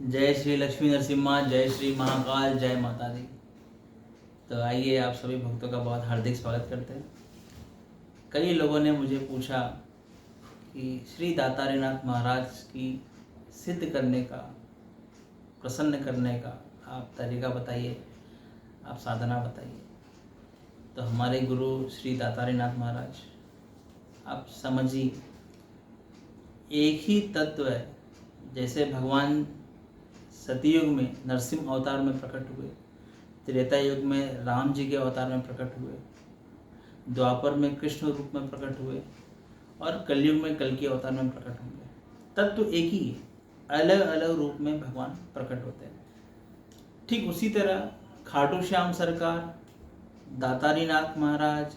जय श्री लक्ष्मी नरसिम्हा, जय श्री महाकाल, जय माता दी। तो आइए आप सभी भक्तों का बहुत हार्दिक स्वागत करते हैं। कई लोगों ने मुझे पूछा कि श्री दातारीनाथ महाराज की सिद्ध करने का, प्रसन्न करने का आप तरीका बताइए, आप साधना बताइए। तो हमारे गुरु श्री दातारीनाथ महाराज, आप समझिए, एक ही तत्व है। जैसे भगवान सतयुग में नरसिंह अवतार में प्रकट हुए, त्रेता युग में राम जी के अवतार में प्रकट हुए, द्वापर में कृष्ण रूप में प्रकट हुए और कलयुग में कल के अवतार में प्रकट होंगे। तत्व एक ही है, अलग अलग रूप में भगवान प्रकट होते हैं। ठीक उसी तरह खाटू श्याम सरकार, दातारीनाथ महाराज,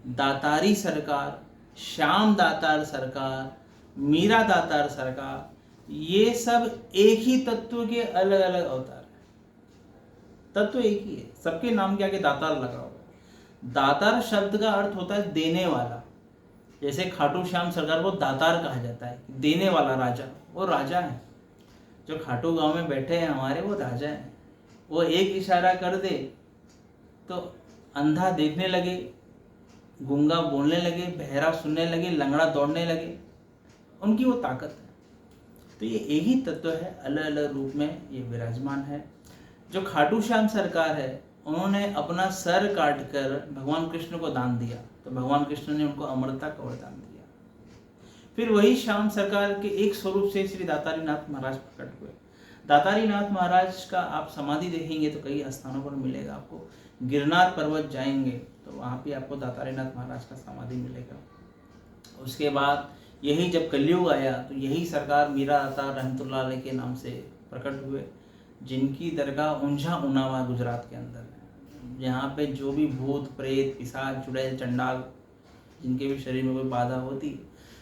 दातारी सरकार, श्याम दातार सरकार, मीरा दातार सरकार, ये सब एक ही तत्व के अलग अलग अवतार है। तत्व एक ही है, सबके नाम के आगे दातार लगा हुआ है। दातार शब्द का अर्थ होता है देने वाला। जैसे खाटू श्याम सरकार को दातार कहा जाता है, देने वाला राजा। वो राजा है, जो खाटू गांव में बैठे हैं हमारे, वो राजा है। वो एक इशारा कर दे तो अंधा देखने लगे, गूंगा बोलने लगे, बहरा सुनने लगे, लंगड़ा दौड़ने लगे। उनकी वो ताकत है। तो ये एक ही तत्व है, अलग अलग रूप में ये विराजमान है। जो खाटू श्याम सरकार है, उन्होंने अपना सर काट कर भगवान कृष्ण को दान दिया, तो भगवान कृष्ण ने उनको अमरता का वरदान दिया। फिर वही श्याम सरकार के एक स्वरूप से श्री दातारीनाथ महाराज प्रकट हुए। दातारीनाथ महाराज का आप समाधि देखेंगे तो कई स्थानों पर मिलेगा आपको। गिरनार पर्वत जाएंगे तो वहाँ पे आपको दातारीनाथ महाराज का समाधि मिलेगा। उसके बाद यही जब कलयुग आया तो यही सरकार मीरा दातार रहमतुल्लाह अलैह के नाम से प्रकट हुए, जिनकी दरगाह ऊंझा उनावा गुजरात के अंदर है। यहाँ पे जो भी भूत प्रेत पिशाच चुड़ैल चंडाल, जिनके भी शरीर में कोई बाधा होती है,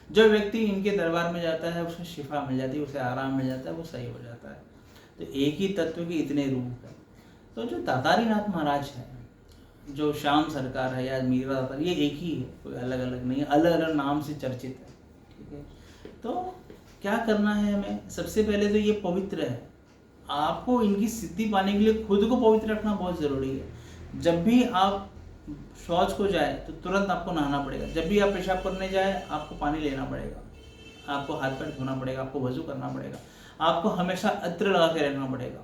जो व्यक्ति इनके दरबार में जाता है उसे शिफा मिल जाती है, उसे आराम मिल जाता है, वो सही हो जाता है। तो एक ही तत्व के इतने रूप है। तो जो दातारीनाथ महाराज है, जो श्याम सरकार है या मीरा दातार, ये एक ही है, कोई अलग अलग नहीं है, अलग अलग नाम से चर्चित है। ठीक है, तो क्या करना है हमें? सबसे पहले तो ये पवित्र है। आपको इनकी सिद्धि पाने के लिए खुद को पवित्र रखना बहुत ज़रूरी है। जब भी आप शौच को जाए तो तुरंत आपको नहाना पड़ेगा। जब भी आप पेशाब करने जाए आपको पानी लेना पड़ेगा, आपको हाथ पैर धोना पड़ेगा, आपको वजू करना पड़ेगा, आपको हमेशा अत्र लगा के रखना पड़ेगा,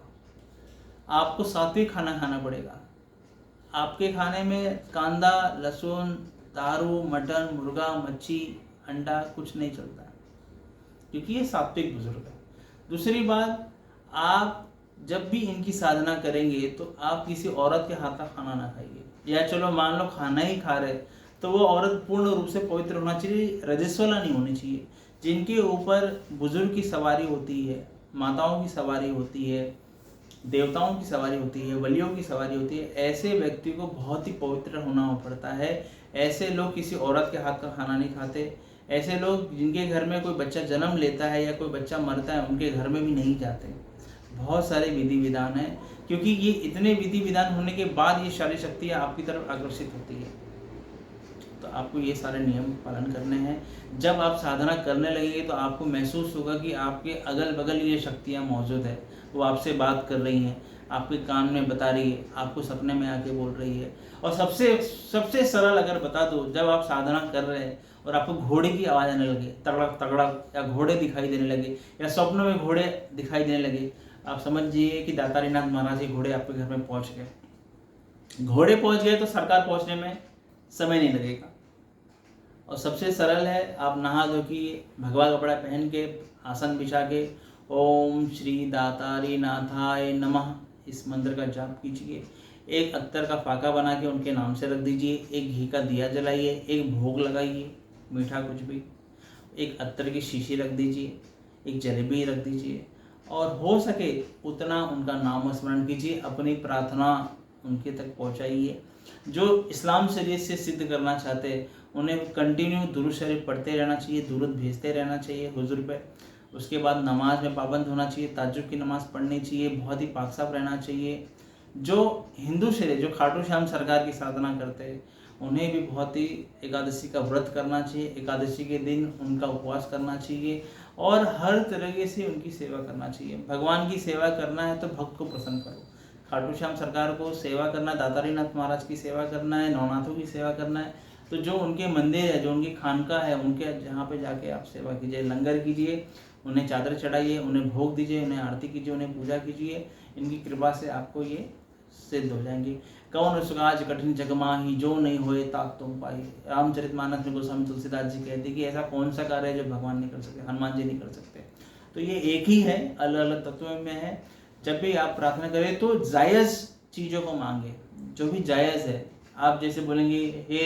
आपको सात्विक खाना खाना पड़ेगा। आपके खाने में कांदा, लहसुन, दारू, मटन, मुर्गा, मच्छी, अंडा कुछ नहीं चलता है, क्योंकि ये सात्विक बुजुर्ग है। दूसरी बात, आप जब भी इनकी साधना करेंगे तो आप किसी औरत के हाथ का खाना ना खाइए, या चलो मान लो खाना ही खा रहे तो वो औरत पूर्ण रूप से पवित्र होना चाहिए, रजस्वला नहीं होनी चाहिए। जिनके ऊपर बुजुर्ग की सवारी होती है, माताओं की सवारी होती है, देवताओं की सवारी होती है, वलियों की सवारी होती है, ऐसे व्यक्ति को बहुत ही पवित्र होना पड़ता है। ऐसे लोग किसी औरत के हाथ का खाना नहीं खाते। ऐसे लोग जिनके घर में कोई बच्चा जन्म लेता है या कोई बच्चा मरता है, उनके घर में भी नहीं जाते। बहुत सारे विधि विधान हैं, क्योंकि ये इतने विधि विधान होने के बाद ये सारी शक्तियाँ आपकी तरफ आकर्षित होती है। तो आपको ये सारे नियम पालन करने हैं। जब आप साधना करने लगेंगे तो आपको महसूस होगा कि आपके अगल बगल ये शक्तियाँ मौजूद है। वो आपसे बात कर रही हैं, आपके कान में बता रही है, आपको सपने में आके बोल रही है। और सबसे सरल अगर बता दो, जब आप साधना कर रहे हैं और आपको घोड़े की आवाज़ आने लगे, तगड़क तगड़क, या घोड़े दिखाई देने लगे, या स्वप्न में घोड़े दिखाई देने लगे, आप समझिए कि दातारीनाथ महाराज के घोड़े आपके घर में पहुंच गए। घोड़े पहुंच गए तो सरकार पहुंचने में समय नहीं लगेगा। और सबसे सरल है, आप नहा धो के भगवा कपड़ा पहन के आसन बिछा के ओम श्री दातारीनाथाय नमः इस मंत्र का जाप कीजिए। एक अत्तर का फाका बना के उनके नाम से रख दीजिए, एक घी का दिया जलाइए, एक भोग लगाइए, मीठा कुछ भी, एक अत्तर की शीशी रख दीजिए, एक जलेबी रख दीजिए, और हो सके उतना उनका नाम स्मरण कीजिए, अपनी प्रार्थना उनके तक पहुंचाइए। जो इस्लाम शरीयत से सिद्ध करना चाहते हैं उन्हें कंटिन्यू दुरूद शरीफ पढ़ते रहना चाहिए, दुरूद भेजते रहना चाहिए हुजूर पे। उसके बाद नमाज में पाबंद होना चाहिए, ताज्जुद की नमाज़ पढ़नी चाहिए, बहुत ही पाक साफ रहना चाहिए। जो हिंदू शरीर, जो खाटू श्याम सरकार की साधना करते हैं, उन्हें भी बहुत ही एकादशी का व्रत करना चाहिए, एकादशी के दिन उनका उपवास करना चाहिए, और हर तरीके से उनकी सेवा करना चाहिए। भगवान की सेवा करना है तो भक्त को प्रसन्न करो। खाटू श्याम सरकार को सेवा करना, दातारीनाथ महाराज की सेवा करना है, नवनाथों की सेवा करना है, तो जो उनके मंदिर है, जो उनकी खानका है, उनके जहाँ पे जाके आप सेवा कीजिए, लंगर कीजिए, उन्हें चादर चढ़ाइए, उन्हें भोग दीजिए, उन्हें आरती कीजिए, उन्हें पूजा कीजिए। इनकी कृपा से आपको ये सिद्ध हो जाएंगे। कौन सुगाज कठिन जग माही, जो नहीं होए ताक तुम पाई। रामचरितमानस में गोस्वामी तुलसीदास जी कहते हैं कि ऐसा कौन सा कार्य है जो भगवान नहीं कर सकते, हनुमान जी नहीं कर सकते। तो ये एक ही है, अलग अलग तत्वों में है। जब भी आप प्रार्थना करें तो जायज़ चीज़ों को मांगे, जो भी जायज़ है। आप जैसे बोलेंगे, हे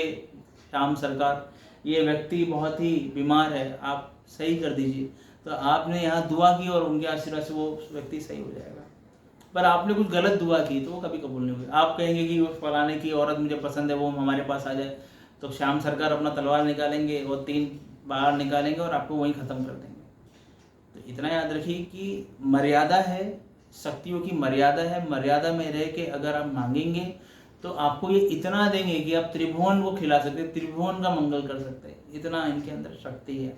श्याम सरकार, ये व्यक्ति बहुत ही बीमार है, आप सही कर दीजिए, तो आपने यहाँ दुआ की और उनके आशीर्वाद से वो व्यक्ति सही हो जाएगा। पर आपने कुछ गलत दुआ की तो वो कभी कबूल नहीं होगी। आप कहेंगे कि उस फलाने की औरत मुझे पसंद है, वो हमारे पास आ जाए, तो श्याम सरकार अपना तलवार निकालेंगे और 3 बाहर निकालेंगे और आपको वहीं ख़त्म कर देंगे। तो इतना याद रखिए कि मर्यादा है, शक्तियों की मर्यादा है। मर्यादा में रह के अगर आप मांगेंगे तो आपको ये इतना देंगे कि आप त्रिभुवन को खिला सकते, त्रिभुवन का मंगल कर सकते हैं। इतना इनके अंदर शक्ति है।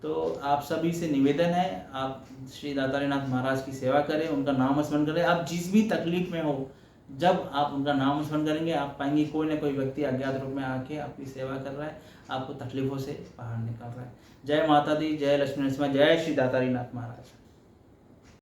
तो आप सभी से निवेदन है, आप श्री दातारीनाथ महाराज की सेवा करें, उनका नाम स्मरण करें। आप जिस भी तकलीफ में हो, जब आप उनका नाम स्मरण करेंगे, आप पाएंगे कोई ना कोई व्यक्ति अज्ञात रूप में आके आपकी सेवा कर रहा है, आपको तकलीफों से बाहर निकाल रहा है। जय माता दी, जय लक्ष्मी नरसिम्हा, जय श्री दातारीनाथ महाराज।